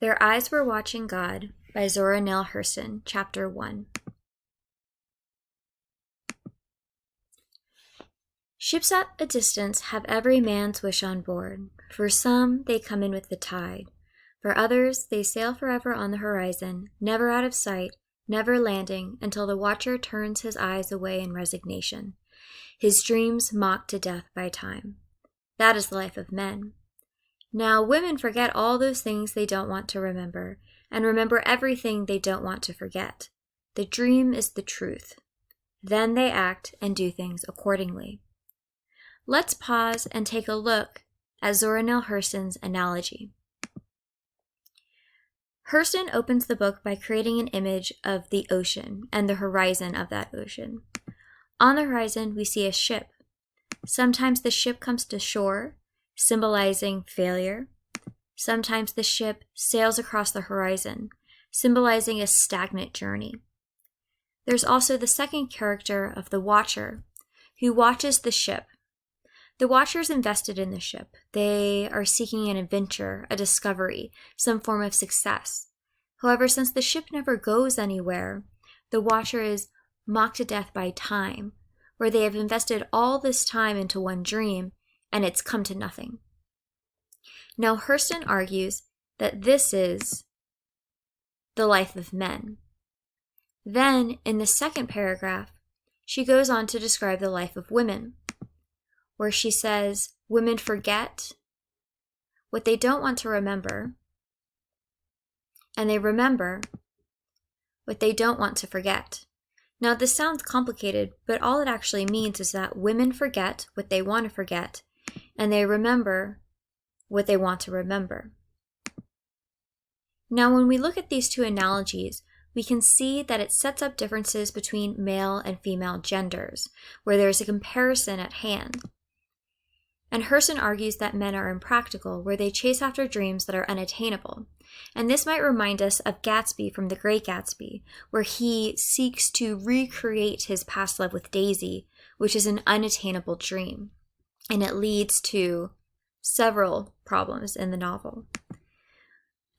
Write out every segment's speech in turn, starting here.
Their Eyes Were Watching God by Zora Neale Hurston, Chapter 1. Ships at a distance have every man's wish on board. For some, they come in with the tide. For others, they sail forever on the horizon, never out of sight, never landing until the watcher turns his eyes away in resignation, his dreams mocked to death by time. That is the life of men. Now, women forget all those things they don't want to remember, and remember everything they don't want to forget. The dream is the truth. Then they act and do things accordingly. Let's pause and take a look at Zora Neale Hurston's analogy. Hurston opens the book by creating an image of the ocean and the horizon of that ocean. On the horizon, we see a ship. Sometimes the ship comes to shore, symbolizing failure. Sometimes the ship sails across the horizon, symbolizing a stagnant journey. There's also the second character of the Watcher, who watches the ship. The Watcher is invested in the ship. They are seeking an adventure, a discovery, some form of success. However, since the ship never goes anywhere, the Watcher is mocked to death by time, where they have invested all this time into one dream, and it's come to nothing. Now, Hurston argues that this is the life of men. Then, in the second paragraph, she goes on to describe the life of women, where she says, women forget what they don't want to remember, and they remember what they don't want to forget. Now, this sounds complicated, but all it actually means is that women forget what they want to forget, and they remember what they want to remember. Now, when we look at these two analogies, we can see that it sets up differences between male and female genders, where there's a comparison at hand. And Hurston argues that men are impractical, where they chase after dreams that are unattainable. And this might remind us of Gatsby from The Great Gatsby, where he seeks to recreate his past love with Daisy, which is an unattainable dream. And it leads to several problems in the novel.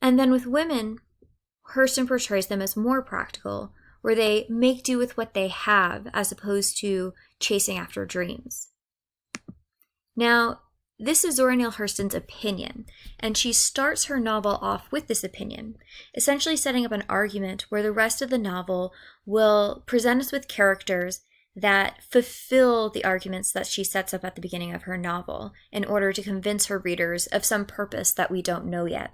And then with women, Hurston portrays them as more practical, where they make do with what they have as opposed to chasing after dreams. Now, this is Zora Neale Hurston's opinion, and she starts her novel off with this opinion, essentially setting up an argument where the rest of the novel will present us with characters that fulfill the arguments that she sets up at the beginning of her novel in order to convince her readers of some purpose that we don't know yet.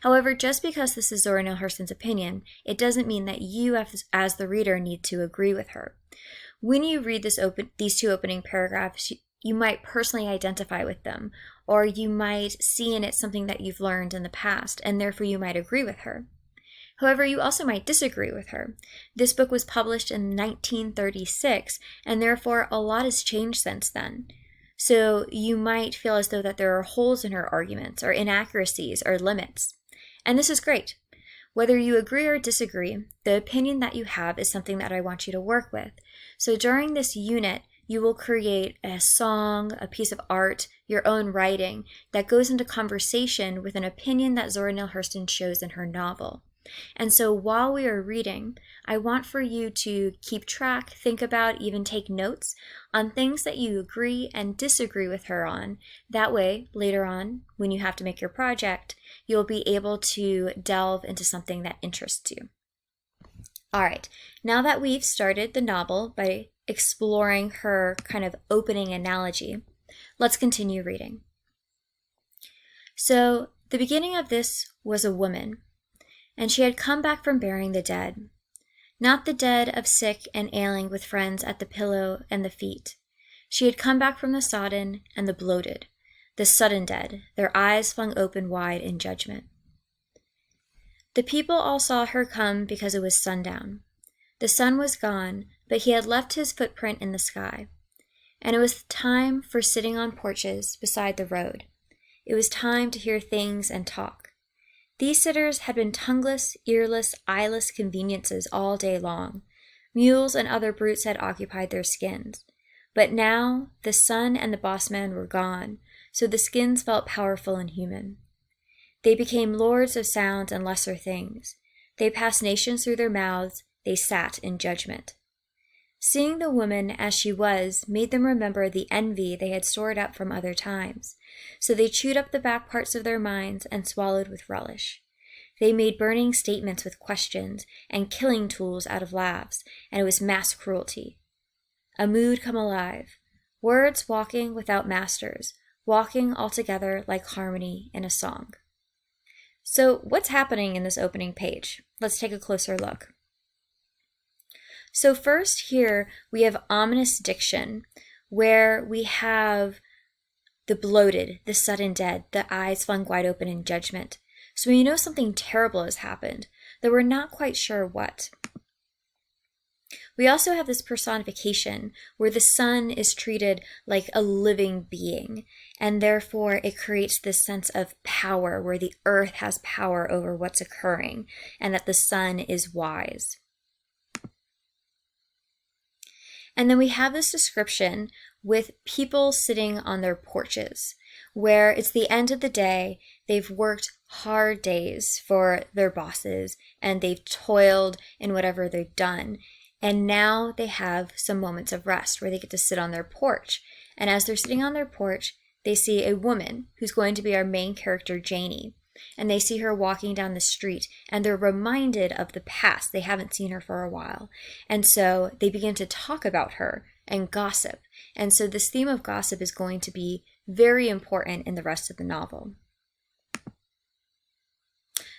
However, just because this is Zora Neale Hurston's opinion, it doesn't mean that you as the reader need to agree with her. When you read these two opening paragraphs, you might personally identify with them, or you might see in it something that you've learned in the past, and therefore you might agree with her. However, you also might disagree with her. This book was published in 1936, and therefore a lot has changed since then. So you might feel as though that there are holes in her arguments, or inaccuracies, or limits. And this is great. Whether you agree or disagree, the opinion that you have is something that I want you to work with. So during this unit, you will create a song, a piece of art, your own writing that goes into conversation with an opinion that Zora Neale Hurston shows in her novel. And so while we are reading, I want for you to keep track, think about, even take notes on things that you agree and disagree with her on. That way, later on, when you have to make your project, you'll be able to delve into something that interests you. All right, now that we've started the novel by exploring her kind of opening analogy, let's continue reading. So, the beginning of this was a woman, and she had come back from burying the dead. Not the dead of sick and ailing with friends at the pillow and the feet. She had come back from the sodden and the bloated, the sudden dead, their eyes flung open wide in judgment. The people all saw her come because it was sundown. The sun was gone, but he had left his footprint in the sky. And it was time for sitting on porches beside the road. It was time to hear things and talk. These sitters had been tongueless, earless, eyeless conveniences all day long. Mules and other brutes had occupied their skins. But now the sun and the boss man were gone, so the skins felt powerful and human. They became lords of sounds and lesser things. They passed nations through their mouths. They sat in judgment. Seeing the woman as she was made them remember the envy they had stored up from other times. So they chewed up the back parts of their minds and swallowed with relish. They made burning statements with questions and killing tools out of laughs, and it was mass cruelty. A mood come alive. Words walking without masters, walking altogether like harmony in a song. So what's happening in this opening page? Let's take a closer look. So first here we have ominous diction, where we have the bloated, the sudden dead, the eyes flung wide open in judgment. So we know something terrible has happened, though we're not quite sure what. We also have this personification where the sun is treated like a living being, and therefore it creates this sense of power where the earth has power over what's occurring, and that the sun is wise. And then we have this description with people sitting on their porches, where it's the end of the day, they've worked hard days for their bosses, and they've toiled in whatever they've done. And now they have some moments of rest where they get to sit on their porch. And as they're sitting on their porch, they see a woman who's going to be our main character, Janie. And they see her walking down the street, and they're reminded of the past. They haven't seen her for a while. And so they begin to talk about her and gossip. And so this theme of gossip is going to be very important in the rest of the novel.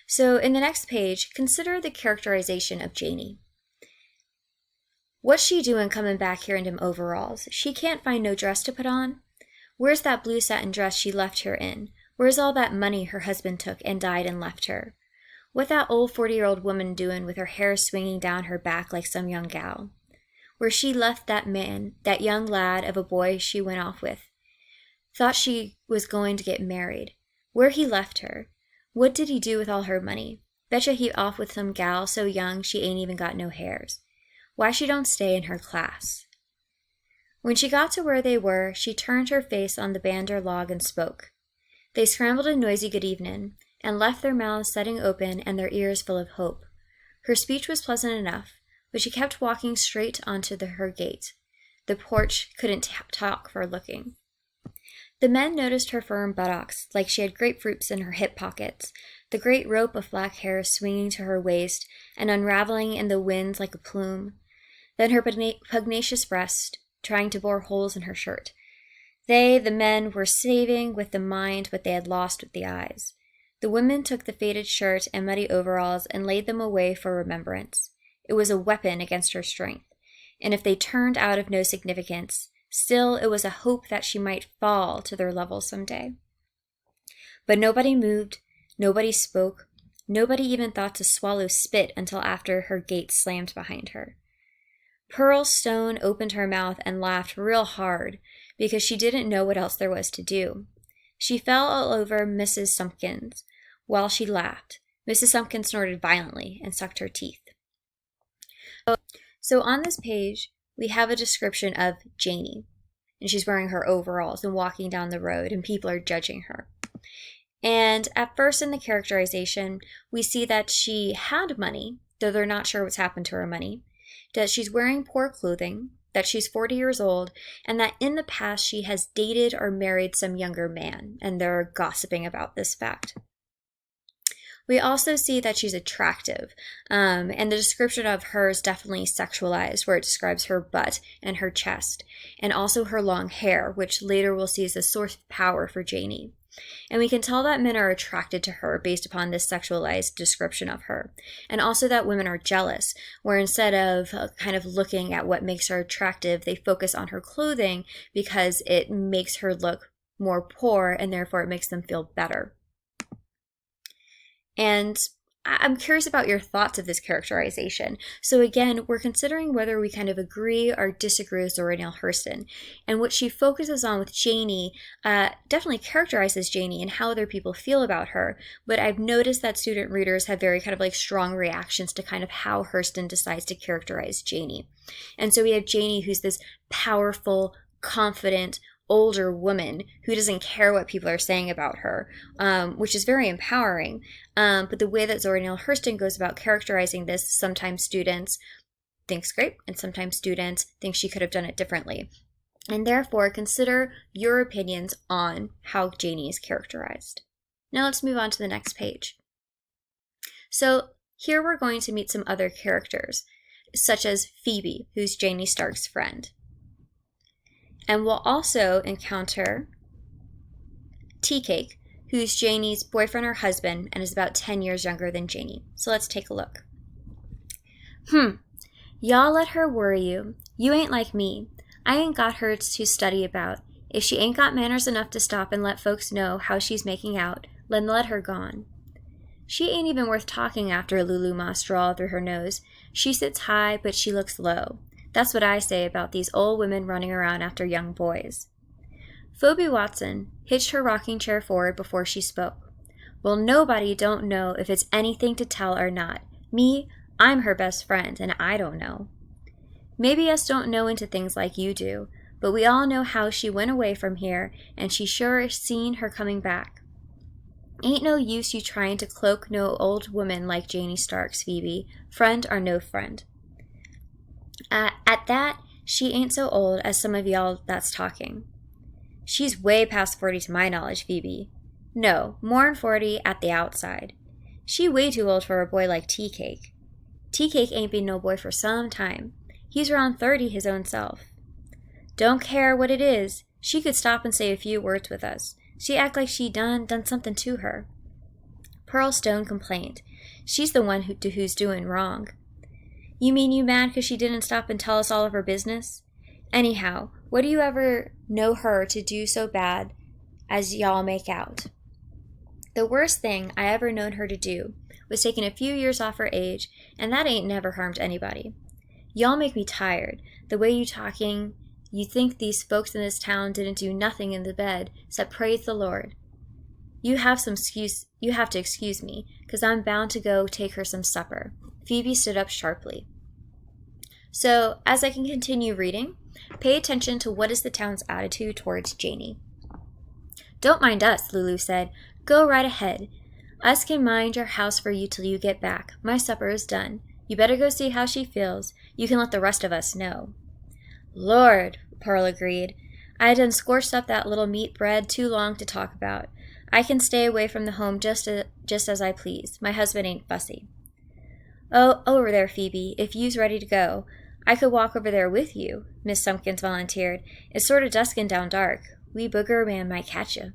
So in the next page, consider the characterization of Janie. What's she doing coming back here in them overalls? She can't find no dress to put on. Where's that blue satin dress she left here in? Where's all that money her husband took and died and left her? What that old 40-year-old woman doing with her hair swinging down her back like some young gal? Where she left that man, that young lad of a boy she went off with. Thought she was going to get married. Where he left her? What did he do with all her money? Betcha he off with some gal so young she ain't even got no hairs. Why she don't stay in her class? When she got to where they were, she turned her face on the bander log and spoke. They scrambled a noisy good evening, and left their mouths setting open and their ears full of hope. Her speech was pleasant enough, but she kept walking straight onto her gate. The porch couldn't talk for looking. The men noticed her firm buttocks, like she had grapefruits in her hip pockets, the great rope of black hair swinging to her waist and unraveling in the wind like a plume. Then her pugnacious breast, trying to bore holes in her shirt. They, the men, were saving with the mind what they had lost with the eyes. The women took the faded shirt and muddy overalls and laid them away for remembrance. It was a weapon against her strength, and if they turned out of no significance, still it was a hope that she might fall to their level someday. But nobody moved, nobody spoke, nobody even thought to swallow spit until after her gate slammed behind her. Pearl Stone opened her mouth and laughed real hard because she didn't know what else there was to do. She fell all over Mrs. Sumpkins while she laughed. Mrs. Sumpkins snorted violently and sucked her teeth. So on this page, we have a description of Janie, and she's wearing her overalls and walking down the road, and people are judging her. And at first in the characterization, we see that she had money, though they're not sure what's happened to her money, that she's wearing poor clothing, that she's 40 years old, and that in the past she has dated or married some younger man, and they're gossiping about this fact. We also see that she's attractive, and the description of her is definitely sexualized, where it describes her butt and her chest, and also her long hair, which later we'll see is a source of power for Janie. And we can tell that men are attracted to her based upon this sexualized description of her. And also that women are jealous, where instead of kind of looking at what makes her attractive, they focus on her clothing because it makes her look more poor, and therefore it makes them feel better. And I'm curious about your thoughts of this characterization. So again, we're considering whether we kind of agree or disagree with Zora Neale Hurston. And what she focuses on with Janie definitely characterizes Janie and how other people feel about her. But I've noticed that student readers have very kind of like strong reactions to kind of how Hurston decides to characterize Janie. And so we have Janie, who's this powerful, confident, older woman who doesn't care what people are saying about her, which is very empowering. But the way that Zora Neale Hurston goes about characterizing this, sometimes students think it's great, and sometimes students think she could have done it differently. And therefore, consider your opinions on how Janie is characterized. Now let's move on to the next page. So here we're going to meet some other characters, such as Phoebe, who's Janie Stark's friend. And we'll also encounter Tea Cake, who's Janie's boyfriend or husband and is about 10 years younger than Janie. So let's take a look. Y'all let her worry you. You ain't like me. I ain't got her to study about. If she ain't got manners enough to stop and let folks know how she's making out, then let her gone. She ain't even worth talking after, Lulu Moss drawled through her nose. She sits high, but she looks low. That's what I say about these old women running around after young boys. Phoebe Watson hitched her rocking chair forward before she spoke. Well, nobody don't know if it's anything to tell or not. Me, I'm her best friend, and I don't know. Maybe us don't know into things like you do, but we all know how she went away from here, and she sure seen her coming back. Ain't no use you trying to cloak no old woman like Janie Stark's, Phoebe, friend or no friend. At that, she ain't so old as some of y'all that's talking. She's way past 40 to my knowledge, Phoebe. No, more'n 40 at the outside. She way too old for a boy like Tea Cake. Tea Cake ain't been no boy for some time. He's around 30 his own self. Don't care what it is, she could stop and say a few words with us. She act like she done something to her. Pearl Stone complained. She's the one who's doing wrong. You mean you mad 'cause she didn't stop and tell us all of her business? Anyhow, what do you ever know her to do so bad as y'all make out? The worst thing I ever known her to do was taking a few years off her age, and that ain't never harmed anybody. Y'all make me tired. The way you talking, you think these folks in this town didn't do nothing in the bed except praise the Lord. You have to excuse me, 'cause I'm bound to go take her some supper. Phoebe stood up sharply. So, as I can continue reading, pay attention to what is the town's attitude towards Janie. Don't mind us, Lulu said. Go right ahead. Us can mind your house for you till you get back. My supper is done. You better go see how she feels. You can let the rest of us know. Lord, Pearl agreed. I done scorched up that little meat bread too long to talk about. I can stay away from the home just as I please. My husband ain't fussy. Oh, over there, Phoebe, if you's ready to go. I could walk over there with you, Miss Sumpkins volunteered. It's sort of duskin' down dark. Wee booger man might catch you.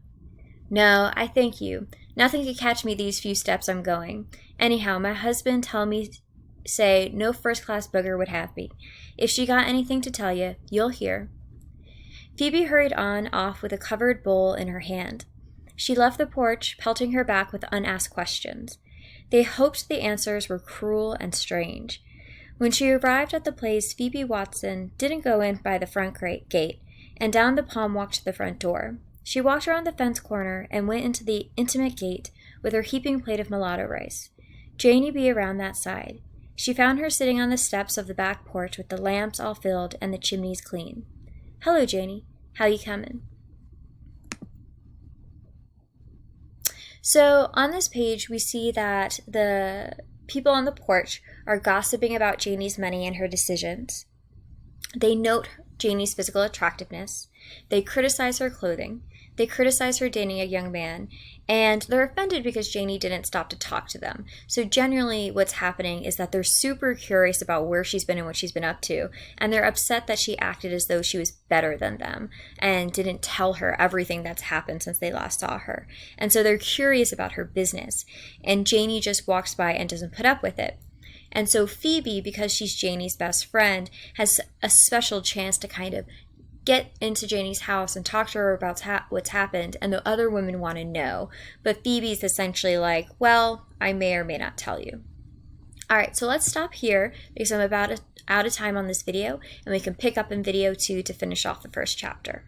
No, I thank you. Nothing could catch me these few steps I'm going. Anyhow, my husband tell me say no first-class booger would have me. If she got anything to tell you, you'll hear. Phoebe hurried on off with a covered bowl in her hand. She left the porch, pelting her back with unasked questions. They hoped the answers were cruel and strange. When she arrived at the place, Phoebe Watson didn't go in by the front gate, and down the palm walked to the front door. She walked around the fence corner and went into the intimate gate with her heaping plate of mulatto rice. Janie be around that side. She found her sitting on the steps of the back porch with the lamps all filled and the chimneys clean. Hello, Janie. How you comin'? So on this page, we see that the people on the porch are gossiping about Janie's money and her decisions. They note Janie's physical attractiveness. They criticize her clothing. They criticize her dating a young man. And they're offended because Janie didn't stop to talk to them. So generally what's happening is that they're super curious about where she's been and what she's been up to. And they're upset that she acted as though she was better than them and didn't tell her everything that's happened since they last saw her. And so they're curious about her business. And Janie just walks by and doesn't put up with it. And so Phoebe, because she's Janie's best friend, has a special chance to kind of get into Janie's house and talk to her about what's happened, and the other women want to know. But Phoebe's essentially like, well, I may or may not tell you. All right, so let's stop here because I'm about out of time on this video, and we can pick up in video 2 to finish off the first chapter.